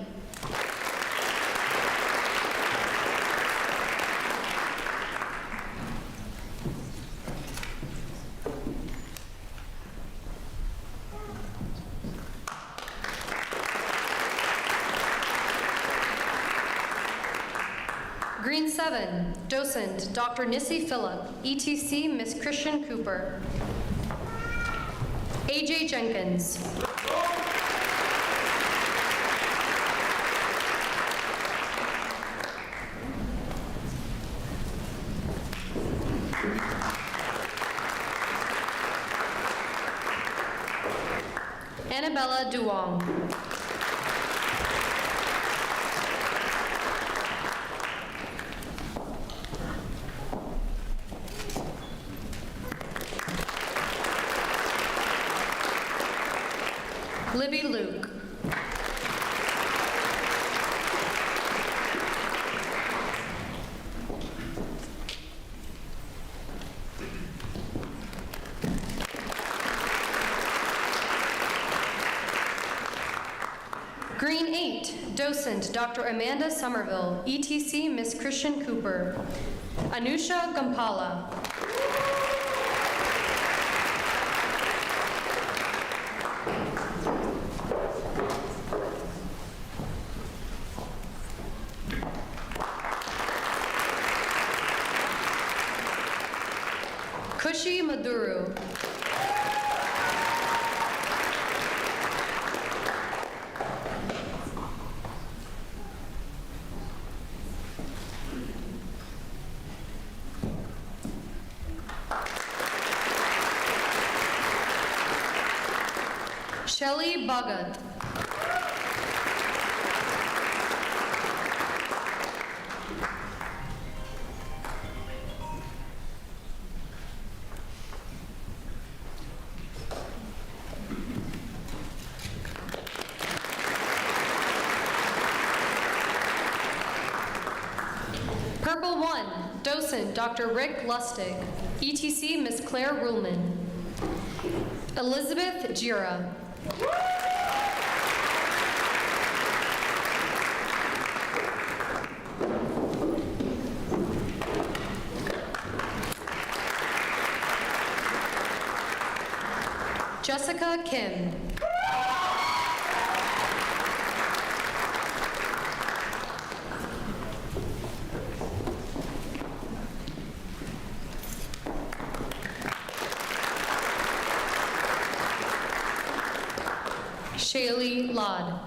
Green 7, Dosent, Dr. Nissy Phillip, ETC, Miss Christian Cooper. AJ Jenkins. Annabella Duong. Libby Luke. Green 8, Dosent, Dr. Amanda Somerville, ETC, Miss Christian Cooper. Anusha Gampala. Kushi Maduru. Shelly Bhagat. Purple 1, Dosent, Dr. Rick Lustig, ETC, Miss Claire Ruhlman. Elizabeth Jira. Jessica Kim. Shaylee Ladd.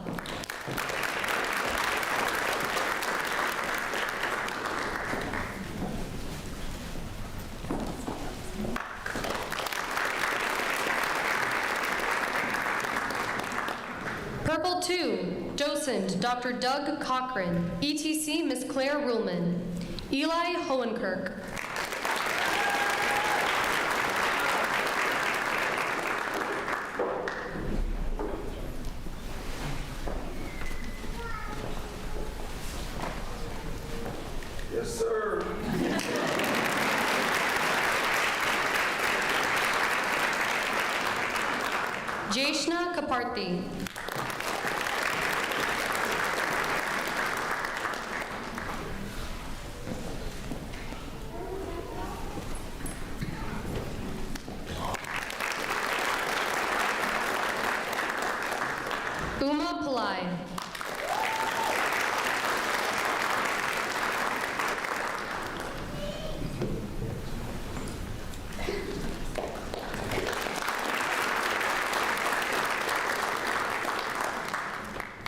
Purple 2, Dosent, Dr. Doug Cochran, ETC, Miss Claire Ruhlman. Eli Hohenkirk. Yes, sir. Jayshna Kaparthi. Uma Pillai.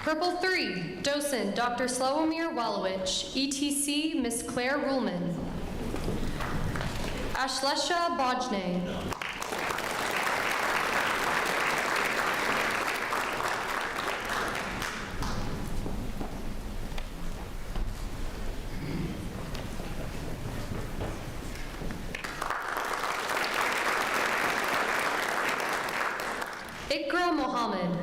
Purple 3, Dosent Dr. Slawomir Walowicz, ETC Miss Claire Ruhlman. Ashlesha Bojne. Ikra Mohammed.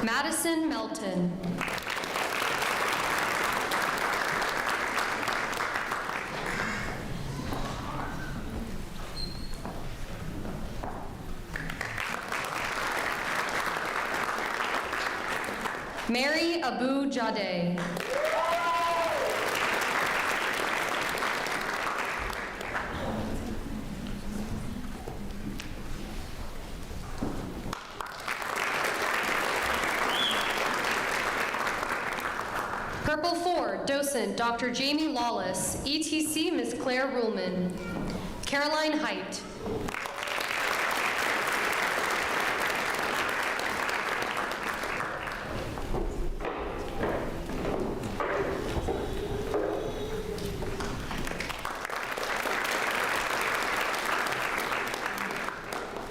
Madison Melton. Mary Abu Jadeh. Purple 4, Dosent Dr. Jamie Lawless, ETC Miss Claire Ruhlman. Caroline Height.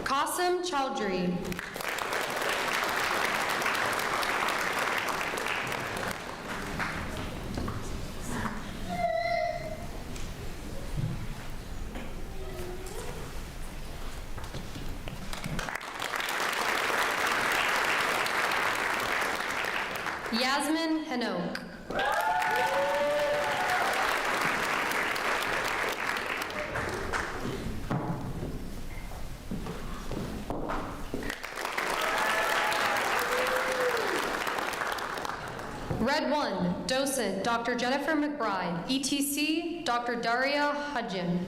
Qasim Chowdhury. Yasmin Hanouk. Red 1, Dosent Dr. Jennifer McBride, ETC Dr. Daria Hudjan.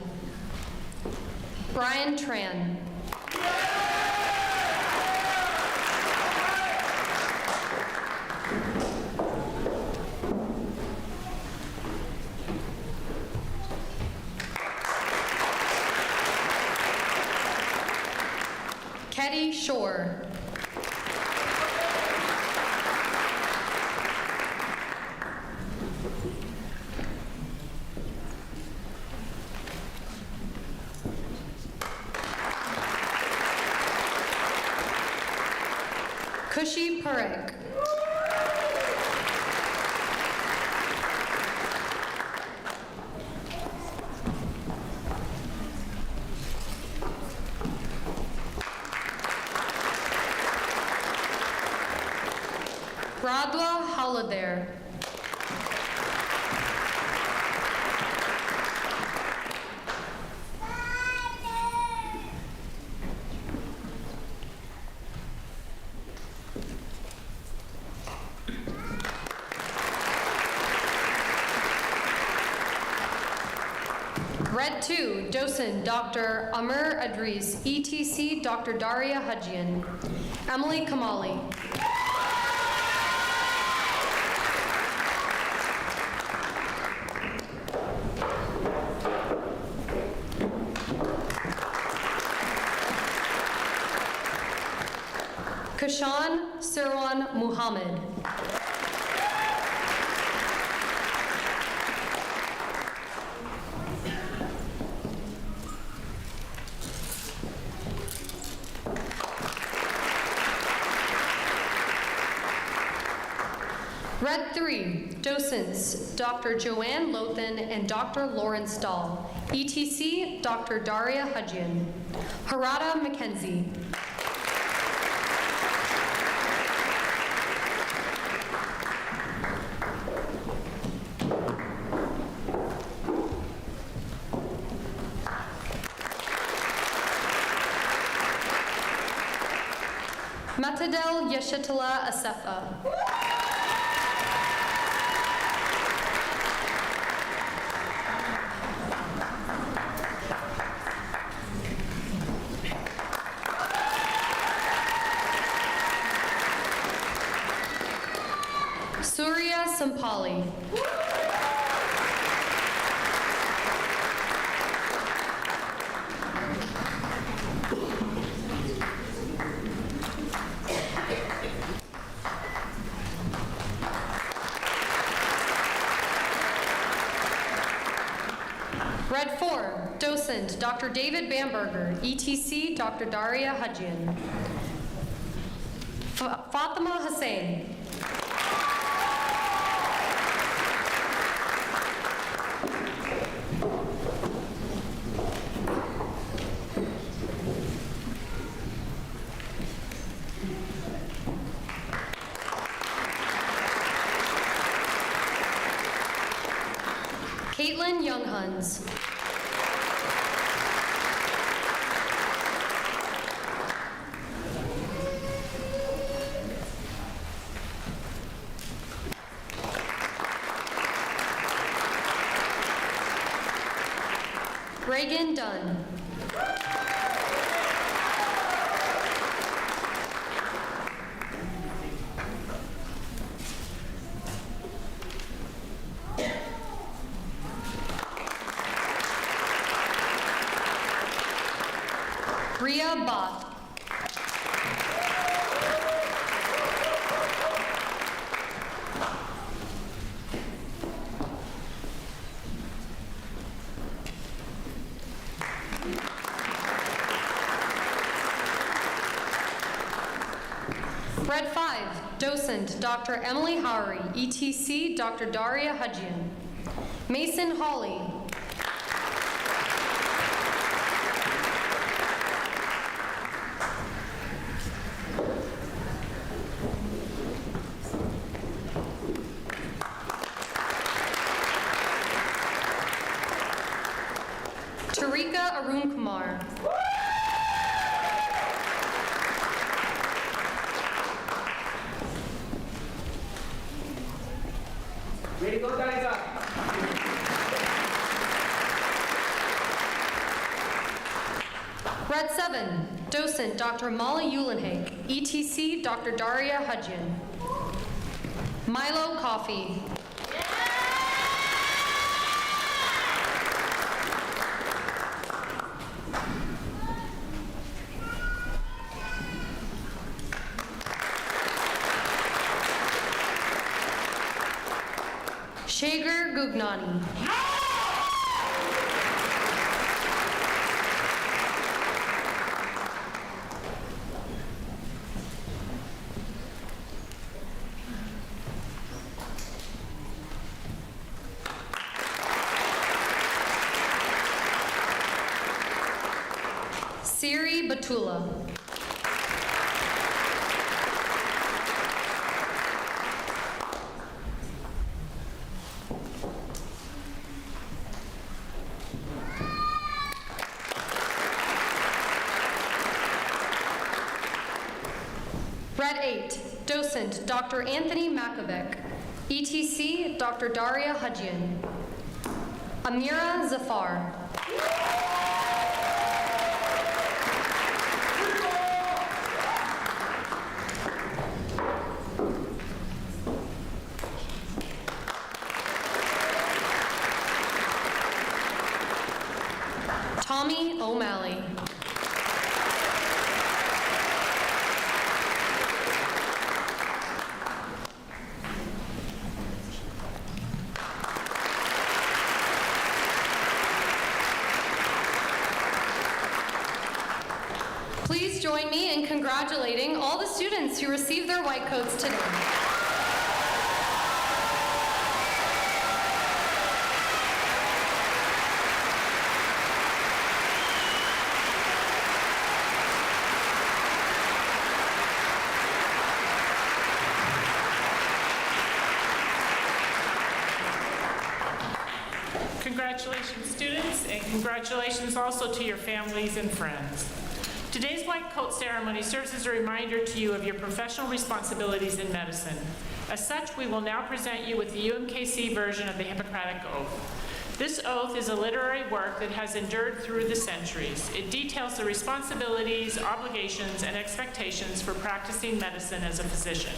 Brian Tran. Ketty Shore. Kushi Parekh. Radwa Halader. Red 2, Dosent Dr. Amr Adris, ETC Dr. Daria Hudjian. Emily Kamali. Kashan Sirwan Muhammad. Red 3, docents Dr. Joanne Lothan and Dr. Lawrence Dahl. ETC, Dr. Daria Hudjian. Harada Mackenzie. Matadel Yeshetala Asefa. Surya Sampali. Red 4, docent Dr. David Bamberger, ETC Dr. Daria Hudjian. Fatima Hussain. Caitlin Younghuns. Reagan Dunn. Ria Bott. Red 5, docent Dr. Emily Howery, ETC Dr. Daria Hudjian. Mason Hawley. Tarika Arun Kumar. Way to go, Daisa. Red 7, docent Dr. Molly Uhlenhake, ETC Dr. Daria Hudjian. Milo Coffey. Shager Gugnani. Siri Batula. Red 8, docent Dr. Anthony Makovic, ETC Dr. Daria Hudjian. Amira Zafar. Tommy O'Malley. Please join me in congratulating all the students who received their white coats today. Congratulations, students, and congratulations also to your families and friends. Today's Whitecoat Ceremony serves as a reminder to you of your professional responsibilities in medicine. As such, we will now present you with the UMKC version of the Hippocratic Oath. This oath is a literary work that has endured through the centuries. It details the responsibilities, obligations, and expectations for practicing medicine as a physician.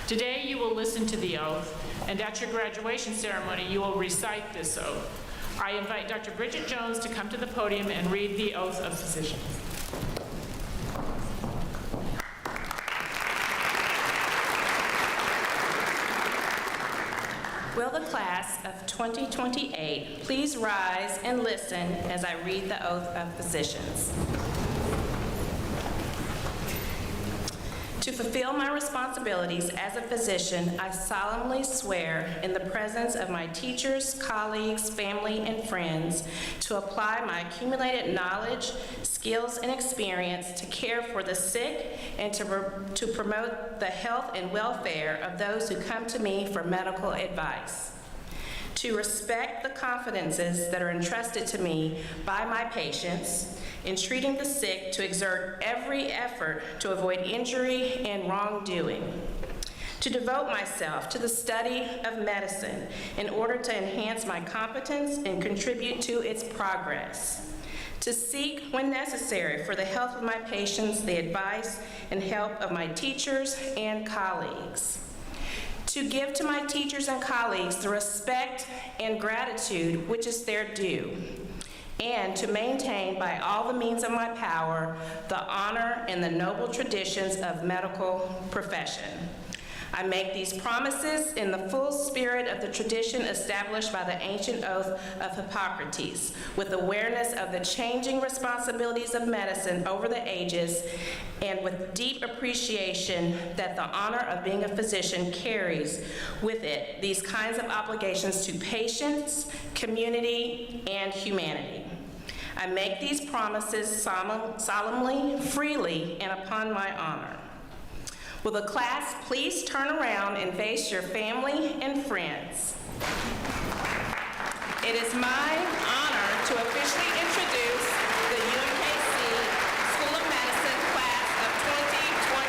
Today, you will listen to the oath, and at your graduation ceremony, you will recite this oath. I invite Dr. Bridget Jones to come to the podium and read the oath of physician. Will the class of 2028 please rise and listen as I read the oath of physicians? To fulfill my responsibilities as a physician, I solemnly swear in the presence of my teachers, colleagues, family, and friends to apply my accumulated knowledge, skills, and experience to care for the sick and to promote the health and welfare of those who come to me for medical advice. To respect the confidences that are entrusted to me by my patients, in treating the sick, to exert every effort to avoid injury and wrongdoing. To devote myself to the study of medicine in order to enhance my competence and contribute to its progress. To seek, when necessary, for the health of my patients, the advice and help of my teachers and colleagues. To give to my teachers and colleagues the respect and gratitude which is their due, and to maintain by all the means of my power the honor and the noble traditions of medical profession. I make these promises in the full spirit of the tradition established by the ancient oath of Hippocrates, with awareness of the changing responsibilities of medicine over the ages, and with deep appreciation that the honor of being a physician carries with it these kinds of obligations to patients, community, and humanity. I make these promises solemnly, freely, and upon my honor. Will the class please turn around and face your family and friends? It is my honor to officially introduce the UMKC School of Medicine class of 2028.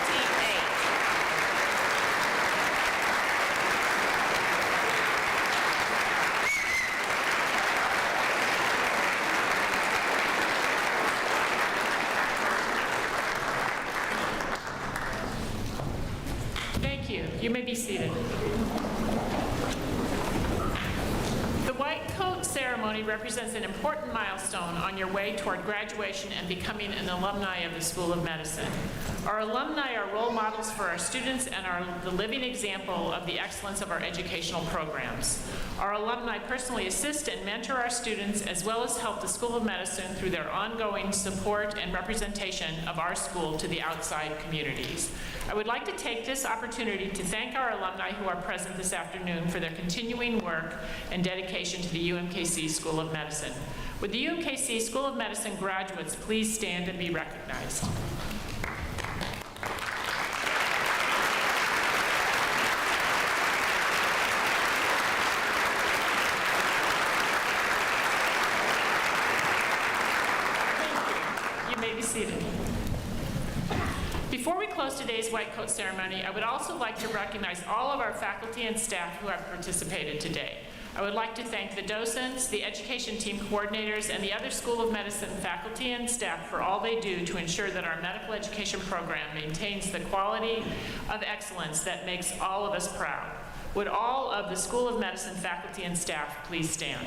Thank you. You may be seated. The Whitecoat Ceremony represents an important milestone on your way toward graduation and becoming an alumni of the School of Medicine. Our alumni are role models for our students and are the living example of the excellence of our educational programs. Our alumni personally assist and mentor our students, as well as help the School of Medicine through their ongoing support and representation of our school to the outside communities. I would like to take this opportunity to thank our alumni who are present this afternoon for their continuing work and dedication to the UMKC School of Medicine. Would the UMKC School of Medicine graduates please stand and be recognized? Seated. Before we close today's Whitecoat Ceremony, I would also like to recognize all of our faculty and staff who have participated today. I would like to thank the docents, the education team coordinators, and the other School of Medicine faculty and staff for all they do to ensure that our medical education program maintains the quality of excellence that makes all of us proud. Would all of the School of Medicine faculty and staff please stand?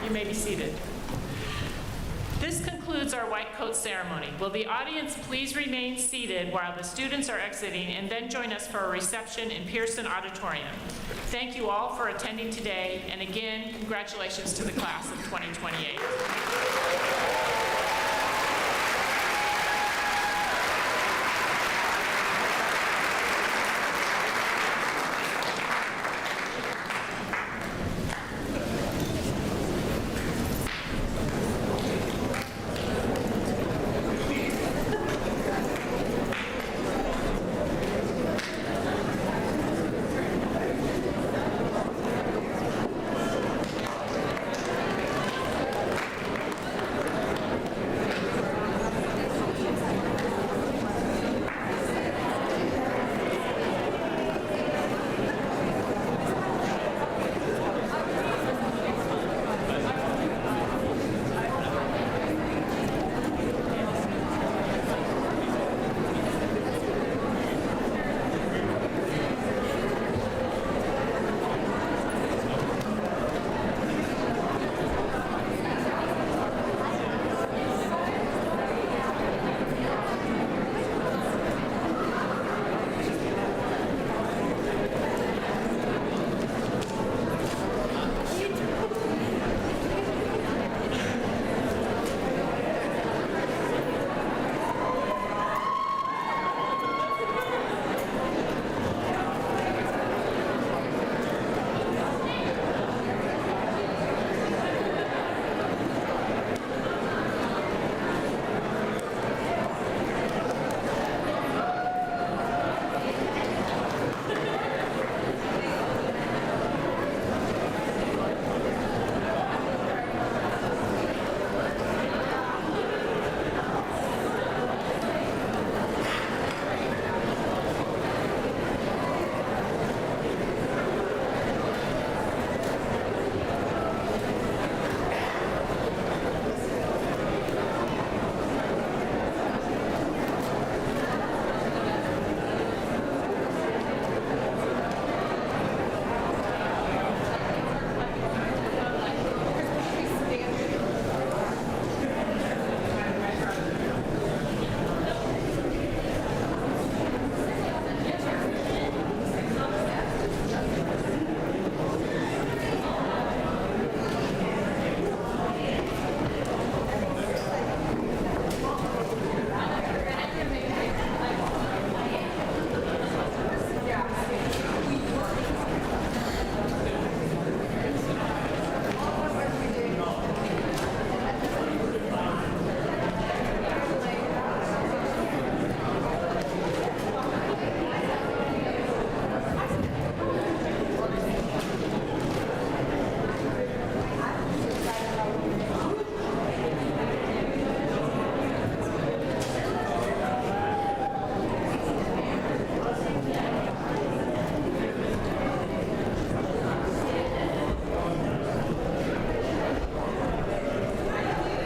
You may be seated. This concludes our Whitecoat Ceremony. Will the audience please remain seated while the students are exiting and then join us for a reception in Pearson Auditorium. Thank you all for attending today, and again, congratulations to the class of 2028.